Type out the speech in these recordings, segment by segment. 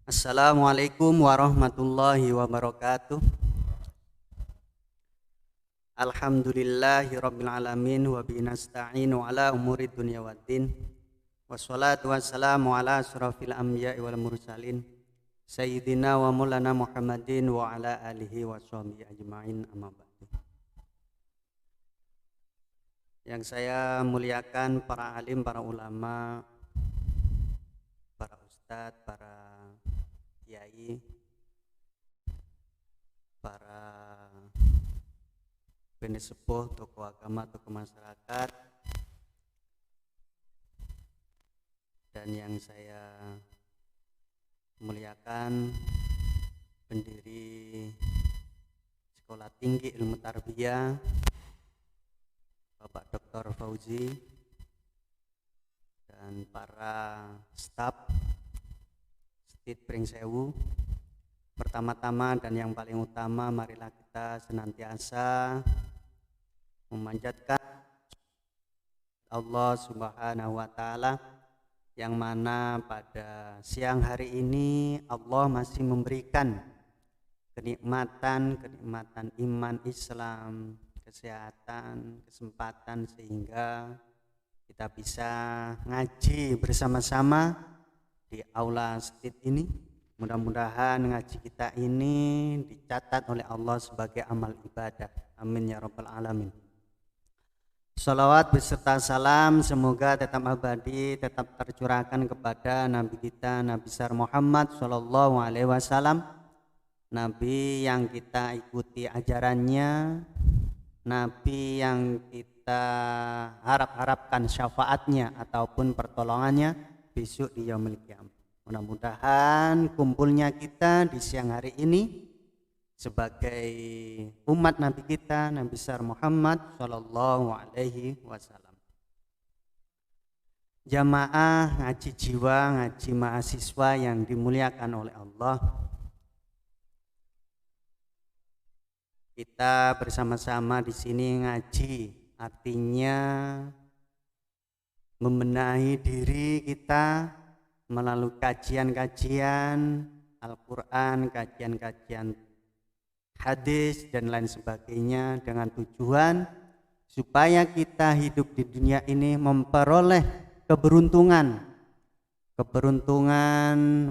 Assalamualaikum warahmatullahi wabarakatuh. Alhamdulillahi rabbil alamin wa bihi nasta'inu ala umuri dunya waddin. Wassalatu wassalamu ala asrafil anbiya'i wal mursalin sayyidina wa maulana Muhammadin wa ala alihi wa sahbihi ajma'in, amma ba'du. Yang saya muliakan para alim, para ulama, para ustadz, para kiai, para penesepuh, tokoh agama, tokoh masyarakat, dan yang saya muliakan pendiri Sekolah Tinggi Ilmu Tarbiyah Bapak Dr. Fauzi, dan para staf Stit Pringsewu. Pertama-tama dan yang paling utama, marilah kita senantiasa memanjatkan Allah Subhanahu wa Ta'ala, yang mana pada siang hari ini Allah masih memberikan kenikmatan iman Islam, kesehatan, kesempatan, sehingga kita bisa ngaji bersama-sama di aula Stit ini. Mudah-mudahan ngaji kita ini dicatat oleh Allah sebagai amal ibadah. Amin ya rabbal alamin. Salawat beserta salam semoga tetap abadi, tetap tercurahkan kepada Nabi kita, Nabi besar Muhammad Sallallahu Alaihi Wasallam, Nabi yang kita ikuti ajarannya, Nabi yang kita harapkan syafaatnya ataupun pertolongannya besok di yaumil qiyamah. Mudah-mudahan kumpulnya kita di siang hari ini sebagai umat Nabi kita, Nabi besar Muhammad Sallallahu Alaihi Wasallam, jamaah ngaji jiwa, ngaji mahasiswa yang dimuliakan oleh Allah. Kita bersama-sama di sini ngaji, artinya membenahi diri kita melalui kajian-kajian Al-Quran, kajian-kajian hadis dan lain sebagainya, dengan tujuan supaya kita hidup di dunia ini memperoleh keberuntungan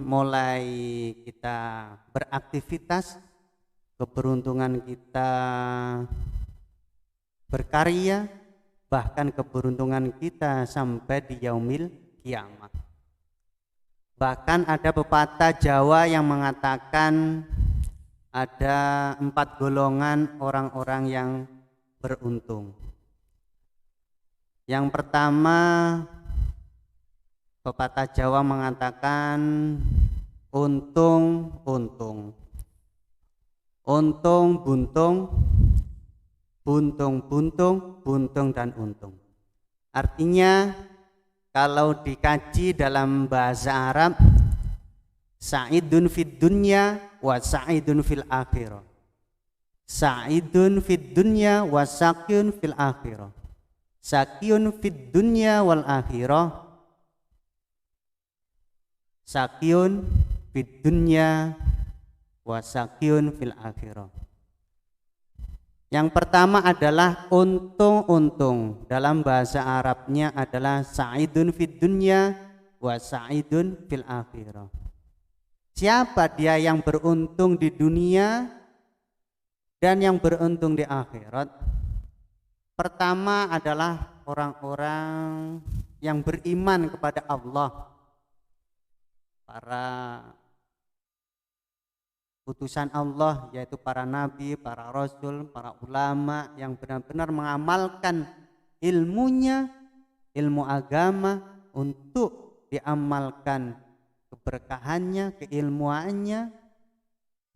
mulai kita beraktivitas, keberuntungan kita berkarya, bahkan keberuntungan kita sampai di yaumil qiyamah. Bahkan ada pepatah Jawa yang mengatakan ada 4 golongan orang-orang yang beruntung. Yang pertama, pepatah Jawa mengatakan untung, buntung, buntung dan untung. Artinya kalau dikaji dalam bahasa Arab, sa'idun fid dunya wa sa'idun fil akhirah. Sa'idun fid dunya wa saqiyun fil akhirah. Saqiyun fid dunya wal akhirah. Saqiyun fid dunya wa saqiyun fil akhirah. Yang pertama adalah untung. Dalam bahasa Arabnya adalah sa'idun fid dunya wa sa'idun fil akhirah. Siapa dia yang beruntung di dunia dan yang beruntung di akhirat? Pertama adalah orang-orang yang beriman kepada Allah, para utusan Allah, yaitu para nabi, para rasul, para ulama yang benar-benar mengamalkan ilmunya, ilmu agama untuk diamalkan keberkahannya, keilmuannya,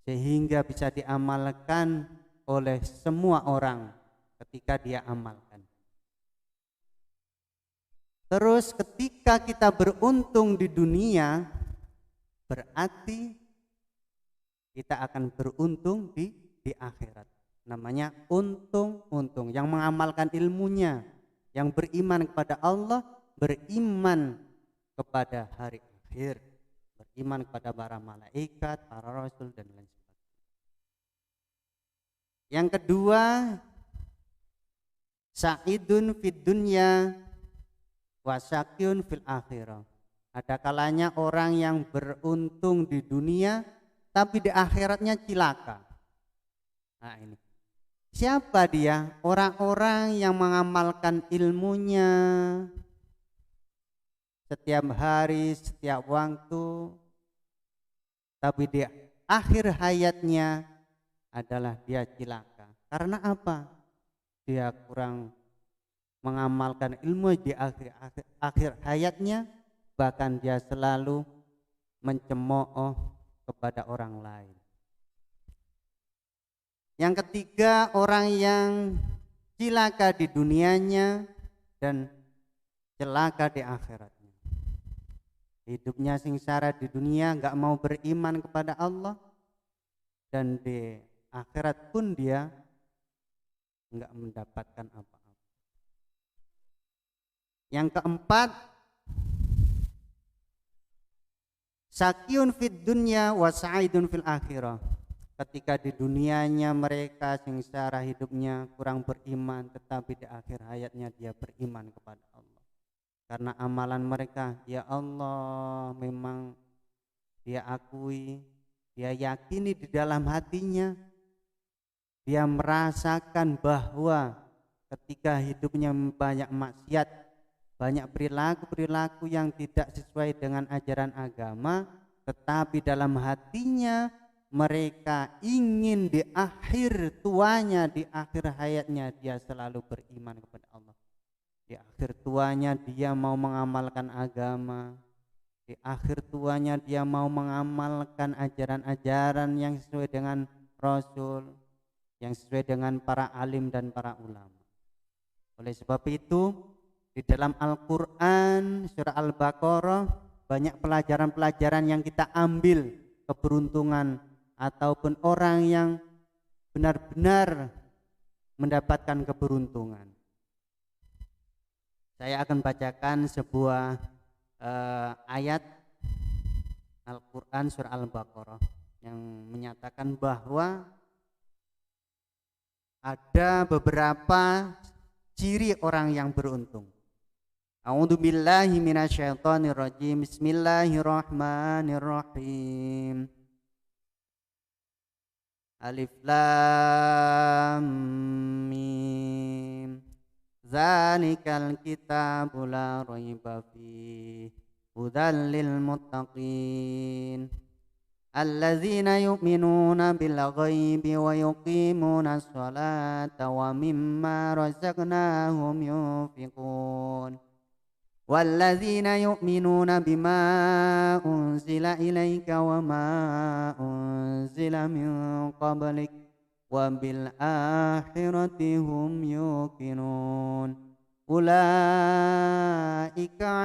sehingga bisa diamalkan oleh semua orang ketika dia amalkan. Terus ketika kita beruntung di dunia, berarti kita akan beruntung di akhirat. Namanya untung, yang mengamalkan ilmunya, yang beriman kepada Allah, beriman kepada hari akhir, beriman kepada para malaikat, para rasul dan lain sebagainya. Yang kedua, sa'idun fid dunya wa syaqiyun fil akhirah. Ada kalanya orang yang beruntung di dunia tapi di akhiratnya cilaka. Nah ini. Siapa dia? Orang-orang yang mengamalkan ilmunya setiap hari, setiap waktu, tapi di akhir hayatnya adalah dia cilaka. Karena apa? Dia kurang mengamalkan ilmu di akhir hayatnya, bahkan dia selalu mencemooh kepada orang lain. Yang ketiga, orang yang cilaka di dunianya dan celaka di akhiratnya. Hidupnya sengsara di dunia, gak mau beriman kepada Allah, dan di akhirat pun dia gak mendapatkan apa-apa. Yang keempat, syaqiyun fid dunya wa sa'idun fil akhirah. Ketika di dunianya mereka sengsara hidupnya, kurang beriman, tetapi di akhir hayatnya dia beriman kepada Allah. Karena amalan mereka, ya Allah, memang dia akui, dia yakini di dalam hatinya, dia merasakan bahwa ketika hidupnya banyak maksiat, banyak perilaku-perilaku yang tidak sesuai dengan ajaran agama, tetapi dalam hatinya mereka ingin di akhir tuanya, di akhir hayatnya dia selalu beriman kepada Allah. Di akhir tuanya dia mau mengamalkan agama. Di akhir tuanya dia mau mengamalkan ajaran-ajaran yang sesuai dengan Rasul, yang sesuai dengan para alim dan para ulama. Oleh sebab itu, di dalam Al-Quran, surah Al-Baqarah, banyak pelajaran-pelajaran yang kita ambil keberuntungan ataupun orang yang benar-benar mendapatkan keberuntungan. Saya akan bacakan sebuah ayat Al-Quran surah Al-Baqarah yang menyatakan bahwa ada beberapa ciri orang yang beruntung. A'udzubillahi minasyaitonirrajim. Bismillahirrahmanirrahim. Alif lam mim. Zalikal kitabu la raiba fihi hudan lil muttaqin. Alladzina yu'minuna bil ghaibi wa yuqimuna sholata wa mimma razaqnahum yunfiqun. Walladzina yu'minuna bima unzila ilaika wa ma unzila min qablik wa bil akhirati hum yuqinun. Ulaika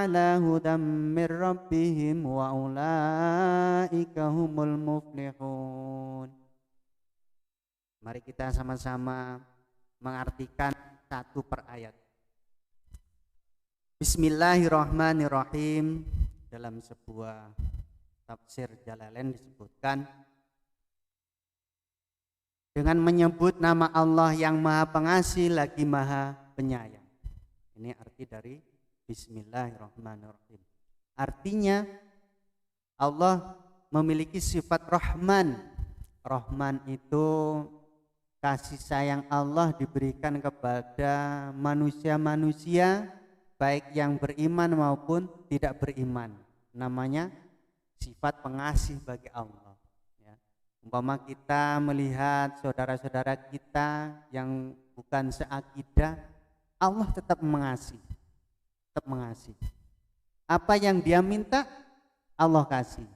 ala hudam mir rabbihim wa ulaika humul muflihun. Mari kita sama-sama mengartikan satu per ayat. Bismillahirrahmanirrahim. Dalam sebuah tafsir Jalalain disebutkan dengan menyebut nama Allah yang Maha Pengasih lagi Maha Penyayang. Ini arti dari Bismillahirrahmanirrahim. Artinya Allah memiliki sifat Rahman. Rahman itu kasih sayang Allah diberikan kepada manusia-manusia, baik yang beriman maupun tidak beriman. Namanya sifat pengasih bagi Allah. Ya. Umpama kita melihat saudara-saudara kita yang bukan seakidah, Allah tetap mengasihi. Tetap mengasihi. Apa yang dia minta, Allah kasih.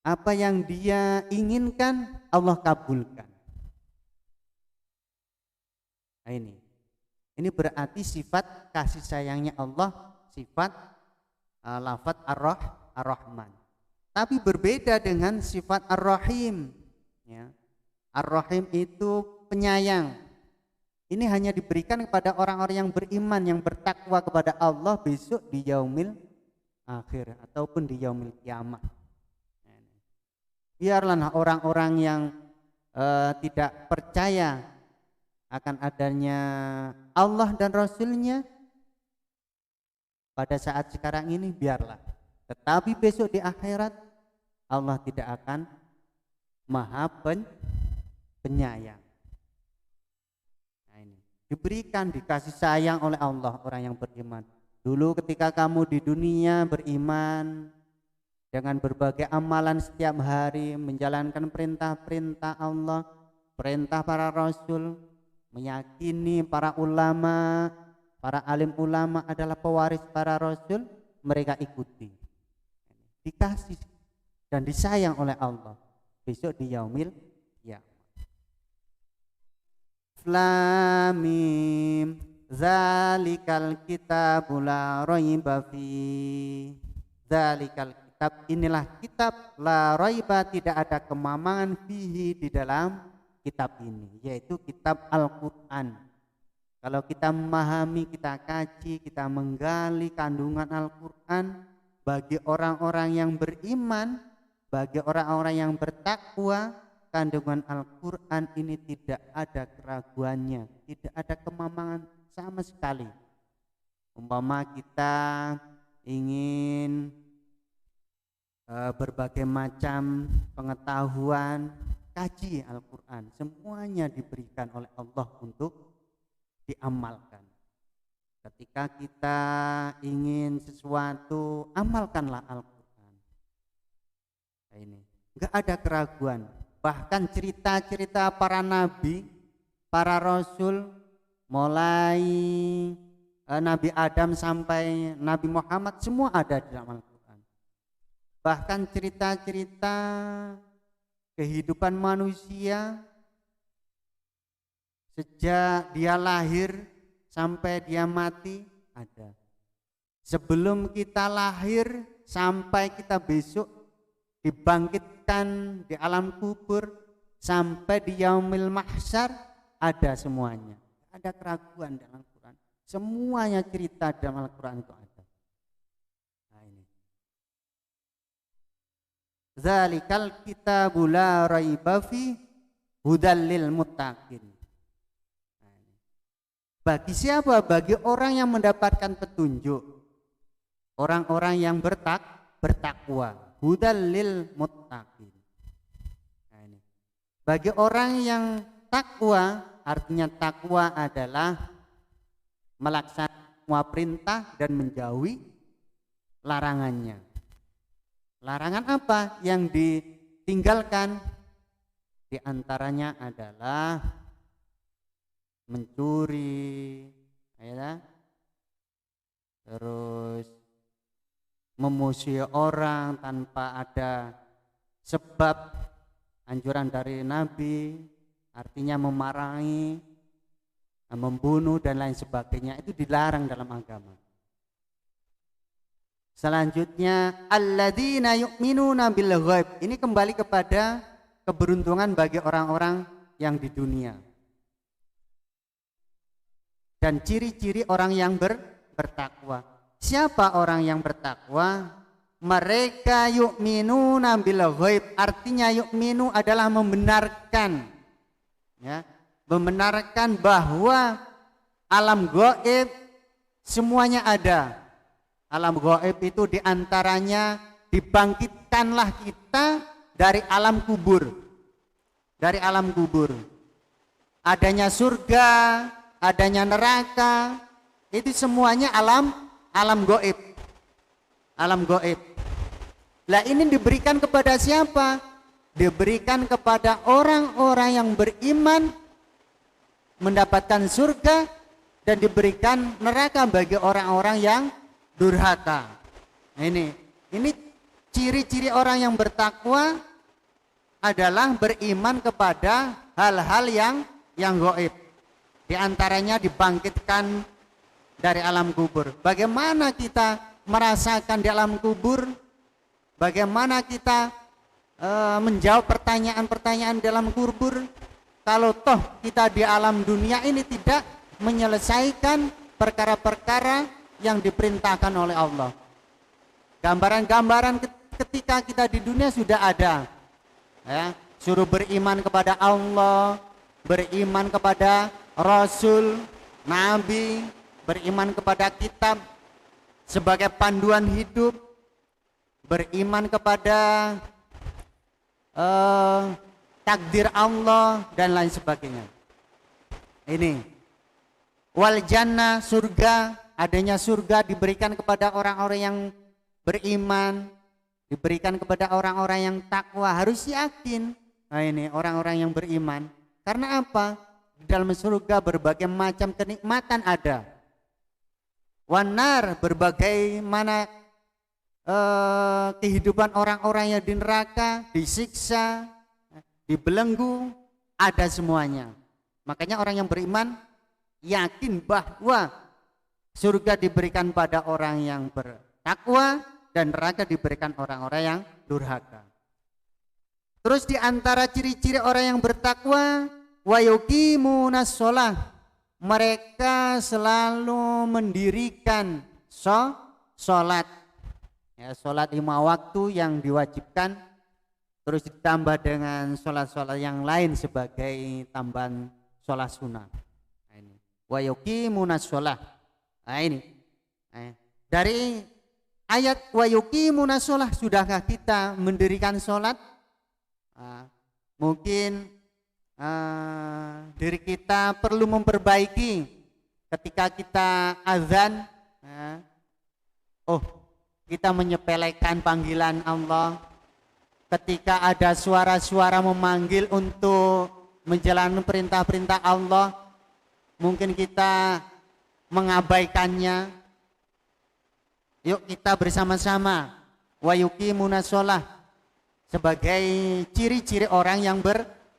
Apa yang dia inginkan, Allah kabulkan. Nah ini berarti sifat kasih sayangnya Allah, sifat lafaz Ar-Rahman. Tapi berbeda dengan sifat Ar-Rahim. Ya. Ar-Rahim itu penyayang. Ini hanya diberikan kepada orang-orang yang beriman, yang bertakwa kepada Allah besok di yaumil akhir ataupun di yaumil kiamah. Biarlah orang-orang yang tidak percaya akan adanya Allah dan Rasulnya pada saat sekarang ini biarlah. Tetapi besok di akhirat Allah tidak akan maha penyayang. Nah ini diberikan, dikasih sayang oleh Allah orang yang beriman. Dulu ketika kamu di dunia beriman dengan berbagai amalan setiap hari, menjalankan perintah-perintah Allah, perintah para rasul, meyakini para ulama, para alim ulama adalah pewaris para rasul, mereka ikuti. Dikasih dan disayang oleh Allah besok di yaumil kiamah. Lam mim zalikal kitabul la raiba fi. Zalikal kitab, inilah kitab la raiba, tidak ada kemamangan fihi, di dalam kitab ini, yaitu kitab Al-Qur'an. Kalau kita memahami, kita kaji, kita menggali kandungan Al-Qur'an, bagi orang-orang yang beriman, bagi orang-orang yang bertakwa, kandungan Al-Qur'an ini tidak ada keraguannya, tidak ada kemamangan sama sekali. Umpama kita ingin berbagai macam pengetahuan, kaji Al-Qur'an, semuanya diberikan oleh Allah untuk diamalkan. Ketika kita ingin sesuatu, amalkanlah Al-Qur'an. Nah ini, enggak ada keraguan. Bahkan cerita-cerita para nabi, para rasul, mulai Nabi Adam sampai Nabi Muhammad, semua ada di dalam Al-Qur'an. Bahkan cerita-cerita kehidupan manusia sejak dia lahir sampai dia mati ada. Sebelum kita lahir sampai kita besok dibangkitkan di alam kubur sampai di yaumil mahsyar, ada semuanya. Ada keraguan dalam Al-Qur'an. Semuanya cerita dalam Al-Qur'an itu ada. Nah ini. Zalikal kitabul la raiba fi hudal lil muttaqin. Bagi siapa? Bagi orang yang mendapatkan petunjuk, orang-orang yang bertakwa. Hudal lil muttaqin. Nah ini. Bagi orang yang takwa, artinya takwa adalah melaksanakan semua perintah dan menjauhi larangannya. Larangan apa yang ditinggalkan? Di antaranya adalah mencuri, ya, terus memusuhi orang tanpa ada sebab, anjuran dari Nabi, artinya memarahi, membunuh dan lain sebagainya, itu dilarang dalam agama. Selanjutnya alladzina yu'minuna bil ghaib, ini kembali kepada keberuntungan bagi orang-orang yang di dunia. Dan ciri-ciri orang yang bertakwa. Siapa orang yang bertakwa? Mereka yu'minuna bil ghaib, artinya yu'minu adalah membenarkan, ya, membenarkan bahwa alam gaib semuanya ada. Alam gaib itu diantaranya dibangkitkanlah kita dari alam kubur. Dari alam kubur. Adanya surga, adanya neraka, itu semuanya alam gaib. Alam gaib. Lah ini diberikan kepada siapa? Diberikan kepada orang-orang yang beriman, mendapatkan surga, dan diberikan neraka bagi orang-orang yang durhaka. Nah ini ciri-ciri orang yang bertakwa adalah beriman kepada hal-hal yang gaib. Di antaranya dibangkitkan dari alam kubur. Bagaimana kita merasakan di alam kubur? Bagaimana kita menjawab pertanyaan-pertanyaan dalam kubur? Kalau toh kita di alam dunia ini tidak menyelesaikan perkara-perkara yang diperintahkan oleh Allah. Gambaran-gambaran ketika kita di dunia sudah ada. Ya, suruh beriman kepada Allah, beriman kepada Rasul, Nabi, beriman kepada kitab sebagai panduan hidup, beriman kepada takdir Allah dan lain sebagainya. Ini wal jannah, surga, adanya surga diberikan kepada orang-orang yang beriman, diberikan kepada orang-orang yang takwa, harus yakin. Nah ini orang-orang yang beriman. Karena apa? Di dalam surga berbagai macam kenikmatan ada. Wanar, berbagai mana kehidupan orang-orang yang di neraka, disiksa, dibelenggu, ada semuanya. Makanya orang yang beriman yakin bahwa surga diberikan pada orang yang bertakwa dan neraka diberikan orang-orang yang durhaka. Terus di antara ciri-ciri orang yang bertakwa, wa yuqimunas shalah, mereka selalu mendirikan sholat. Ya, sholat 5 waktu yang diwajibkan, terus ditambah dengan sholat-sholat yang lain sebagai tambahan sholat sunnah. Nah, ini wa yuqimunas shalah. Nah, ini dari ayat wa yuqimunas shalah, sudahkah kita mendirikan sholat? Mungkin diri kita perlu memperbaiki ketika kita azan. Kita menyepelekan panggilan Allah. Ketika ada suara-suara memanggil untuk menjalankan perintah-perintah Allah, mungkin kita mengabaikannya. Yuk kita bersama-sama wa yuqimunas shalah sebagai ciri-ciri orang yang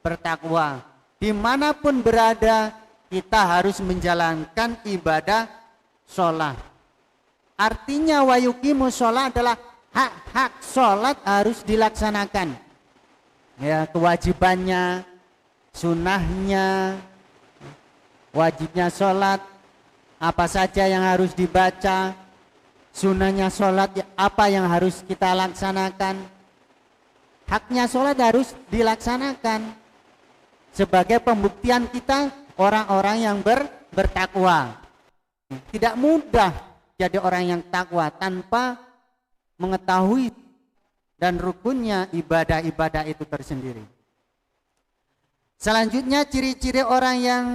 bertakwa. Dimanapun berada, kita harus menjalankan ibadah sholat. Artinya wa yuqimus shalah adalah hak-hak sholat harus dilaksanakan. Ya, kewajibannya, sunnahnya, wajibnya sholat, apa saja yang harus dibaca, sunnahnya sholat, apa yang harus kita laksanakan. Haknya sholat harus dilaksanakan sebagai pembuktian kita orang-orang yang bertakwa. Tidak mudah jadi orang yang takwa tanpa mengetahui dan rukunnya ibadah-ibadah itu tersendiri. Selanjutnya ciri-ciri orang yang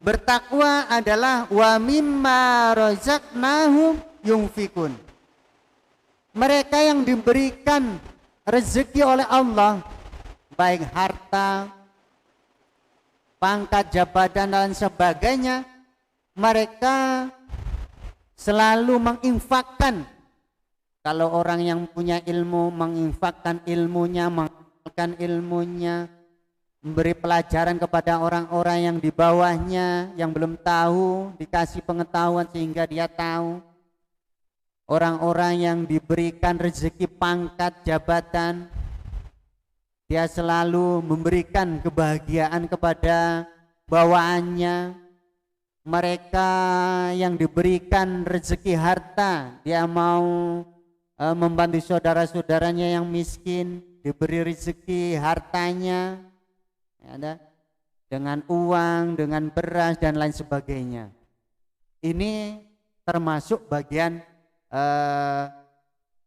bertakwa adalah wa mimma razaqnahum yunfikun. Mereka yang diberikan rezeki oleh Allah, baik harta, pangkat, jabatan dan sebagainya, mereka selalu menginfakkan. Kalau orang yang punya ilmu menginfakkan ilmunya, mengamalkan ilmunya, memberi pelajaran kepada orang-orang yang di bawahnya yang belum tahu, dikasih pengetahuan sehingga dia tahu. Orang-orang yang diberikan rezeki pangkat, jabatan, dia selalu memberikan kebahagiaan kepada bawaannya. Mereka yang diberikan rezeki harta, dia mau membantu saudara-saudaranya yang miskin, diberi rezeki hartanya, ya, dengan uang, dengan beras dan lain sebagainya. Ini termasuk bagian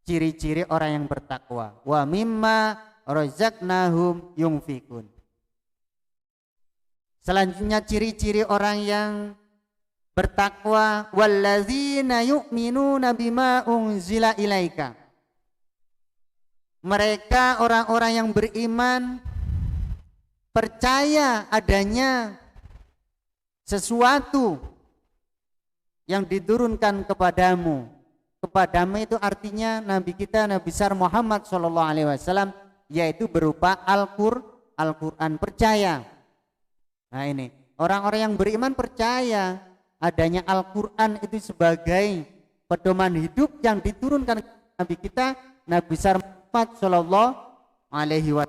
ciri-ciri orang yang bertakwa. Wa mimma razaqnahum yunfikun. Selanjutnya ciri-ciri orang yang bertakwa, walladzina yu'minuna bima unzila ilaika. Mereka orang-orang yang beriman percaya adanya sesuatu yang diturunkan kepadamu. Kepadamu itu artinya Nabi kita, Nabi besar Muhammad SAW, yaitu berupa Al-Quran, percaya. Nah ini orang-orang yang beriman percaya adanya Al-Quran itu sebagai pedoman hidup yang diturunkan Nabi kita, Nabi besar Muhammad SAW.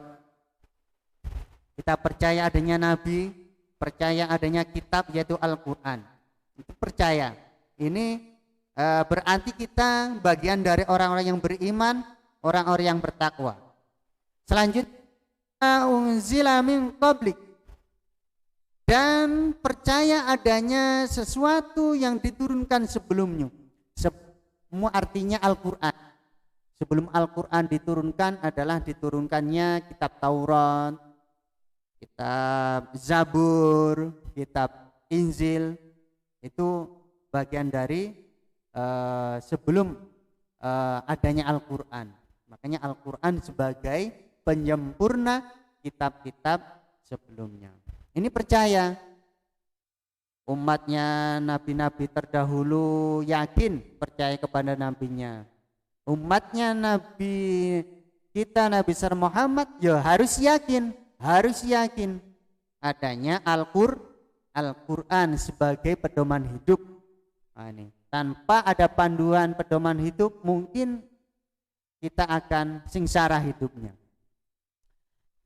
Kita percaya adanya Nabi, percaya adanya kitab yaitu Al-Quran. Itu percaya. Ini berarti kita bagian dari orang-orang yang beriman, orang-orang yang bertakwa. Selanjutnya unzila min qablik, dan percaya adanya sesuatu yang diturunkan sebelumnya. Semua artinya Al-Quran. Sebelum Al-Quran diturunkan adalah diturunkannya kitab Taurat, kitab Zabur, kitab Injil. Itu bagian dari sebelum adanya Al-Quran. Makanya Al-Quran sebagai penyempurna kitab-kitab sebelumnya. Ini percaya umatnya nabi-nabi terdahulu yakin percaya kepada nabinya. Umatnya nabi kita Nabi besar Muhammad ya harus yakin adanya Al-Quran sebagai pedoman hidup. Nah, ini. Tanpa ada panduan pedoman hidup mungkin kita akan sengsara hidupnya.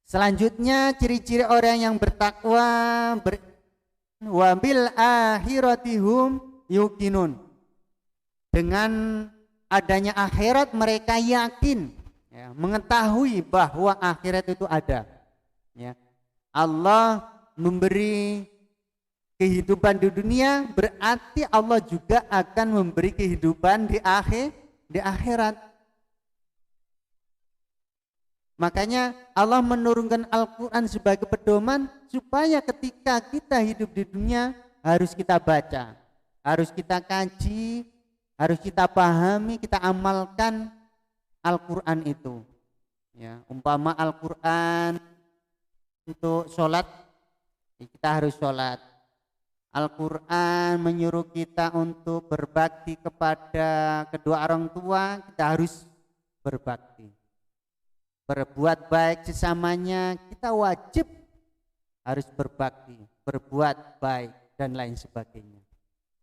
Selanjutnya ciri-ciri orang yang bertakwa wabil akhiratihum yuqinun. Dengan adanya akhirat mereka yakin, ya, mengetahui bahwa akhirat itu ada. Ya. Allah memberi kehidupan di dunia, berarti Allah juga akan memberi kehidupan di akhirat. Makanya Allah menurunkan Al-Quran sebagai pedoman supaya ketika kita hidup di dunia harus kita baca, harus kita kaji, harus kita pahami, kita amalkan Al-Quran itu. Ya, umpama Al-Quran untuk sholat, kita harus sholat. Al-Quran menyuruh kita untuk berbakti kepada kedua orang tua, kita harus berbakti. Berbuat baik sesamanya, kita wajib harus berbakti, berbuat baik dan lain sebagainya.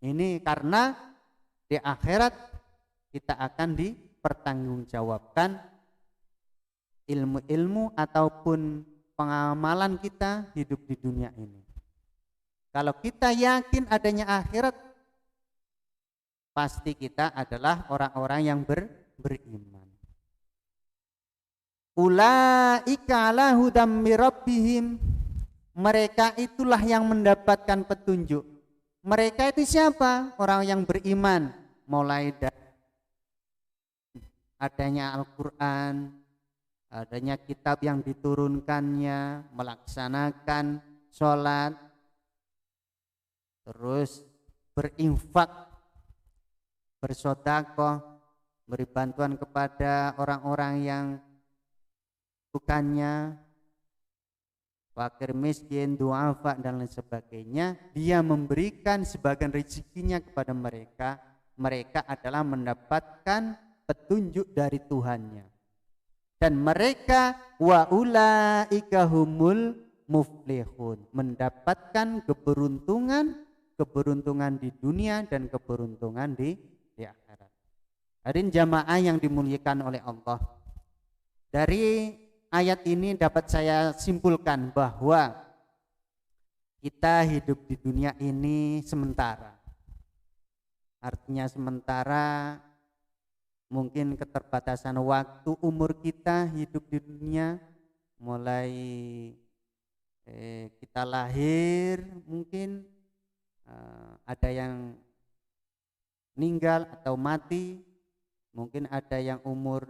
Ini karena di akhirat kita akan dipertanggungjawabkan ilmu-ilmu ataupun pengamalan kita hidup di dunia ini. Kalau kita yakin adanya akhirat, pasti kita adalah orang-orang yang beriman. Ulaika ala hudam mirabbihim, mereka itulah yang mendapatkan petunjuk. Mereka itu siapa? Orang yang beriman, mulai dari adanya Al-Quran, adanya kitab yang diturunkannya, melaksanakan sholat, terus berinfak, bersedekah, beri bantuan kepada orang-orang yang bukannya, fakir miskin, duafa dan lain sebagainya. Dia memberikan sebagian rezekinya kepada mereka. Mereka adalah mendapatkan petunjuk dari Tuhannya. Dan mereka wa ulaika humul muflihun, mendapatkan keberuntungan di dunia dan keberuntungan di akhirat. Hadirin jamaah yang dimuliakan oleh Allah, dari ayat ini dapat saya simpulkan bahwa kita hidup di dunia ini sementara. Artinya sementara, mungkin keterbatasan waktu umur kita hidup di dunia, mulai kita lahir mungkin ada yang meninggal atau mati, mungkin ada yang umur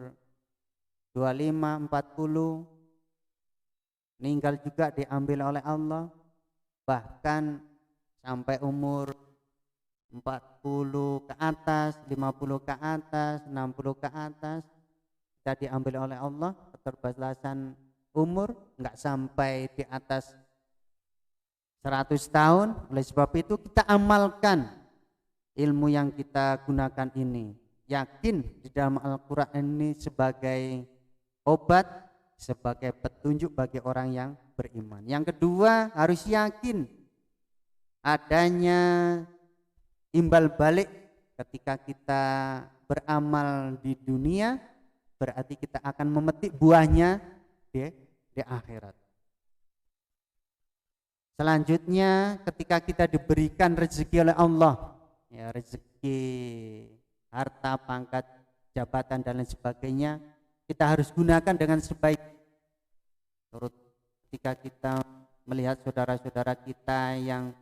25, 40, meninggal juga diambil oleh Allah, bahkan sampai umur 40 ke atas, 50 ke atas, 60 ke atas, kita diambil oleh Allah. Keterbatasan umur enggak sampai di atas 100 tahun. Oleh sebab itu kita amalkan ilmu yang kita gunakan ini. Yakin di dalam Al-Quran ini sebagai obat, sebagai petunjuk bagi orang yang beriman. Yang kedua, harus yakin adanya imbal balik ketika kita beramal di dunia, berarti kita akan memetik buahnya di akhirat. Selanjutnya, ketika kita diberikan rezeki oleh Allah, ya rezeki harta, pangkat, jabatan dan lain sebagainya, kita harus gunakan dengan sebaik. Turut ketika kita melihat saudara-saudara kita yang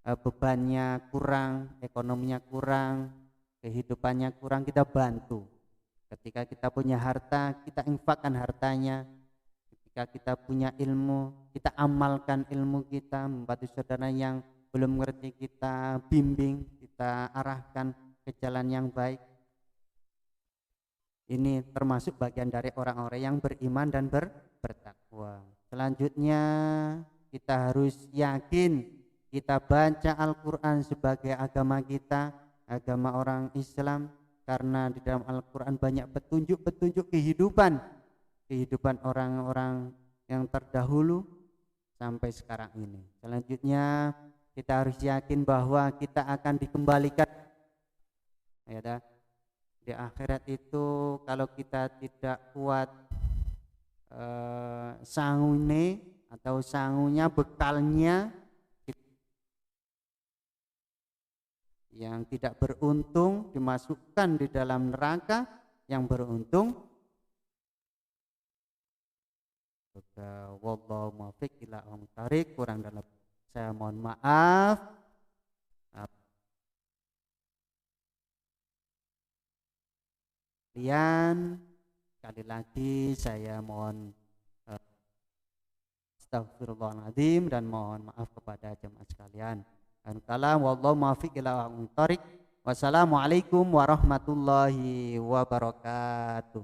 bebannya kurang, ekonominya kurang, kehidupannya kurang, kita bantu. Ketika kita punya harta, kita infakkan hartanya. Ketika kita punya ilmu, kita amalkan ilmu kita, membantu saudara yang belum mengerti, kita bimbing, kita arahkan ke jalan yang baik. Ini termasuk bagian dari orang-orang yang beriman dan bertakwa. Selanjutnya kita harus yakin kita baca Al-Quran sebagai agama kita, agama orang Islam, karena di dalam Al-Quran banyak petunjuk-petunjuk kehidupan orang-orang yang terdahulu sampai sekarang ini. Selanjutnya kita harus yakin bahwa kita akan dikembalikan ya, di akhirat itu. Kalau kita tidak kuat sangune atau sangunya, bekalnya yang tidak beruntung dimasukkan di dalam neraka, yang beruntung wallahu muwaffiq ila aqwamit thoriq. Kurang dalam saya mohon maaf. Sekali lagi saya mohon astagfirullahaladzim dan mohon maaf kepada jemaah sekalian. Kalam wallahu muwaffiq ila aqwamit thoriq. Wassalamualaikum warahmatullahi wabarakatuh.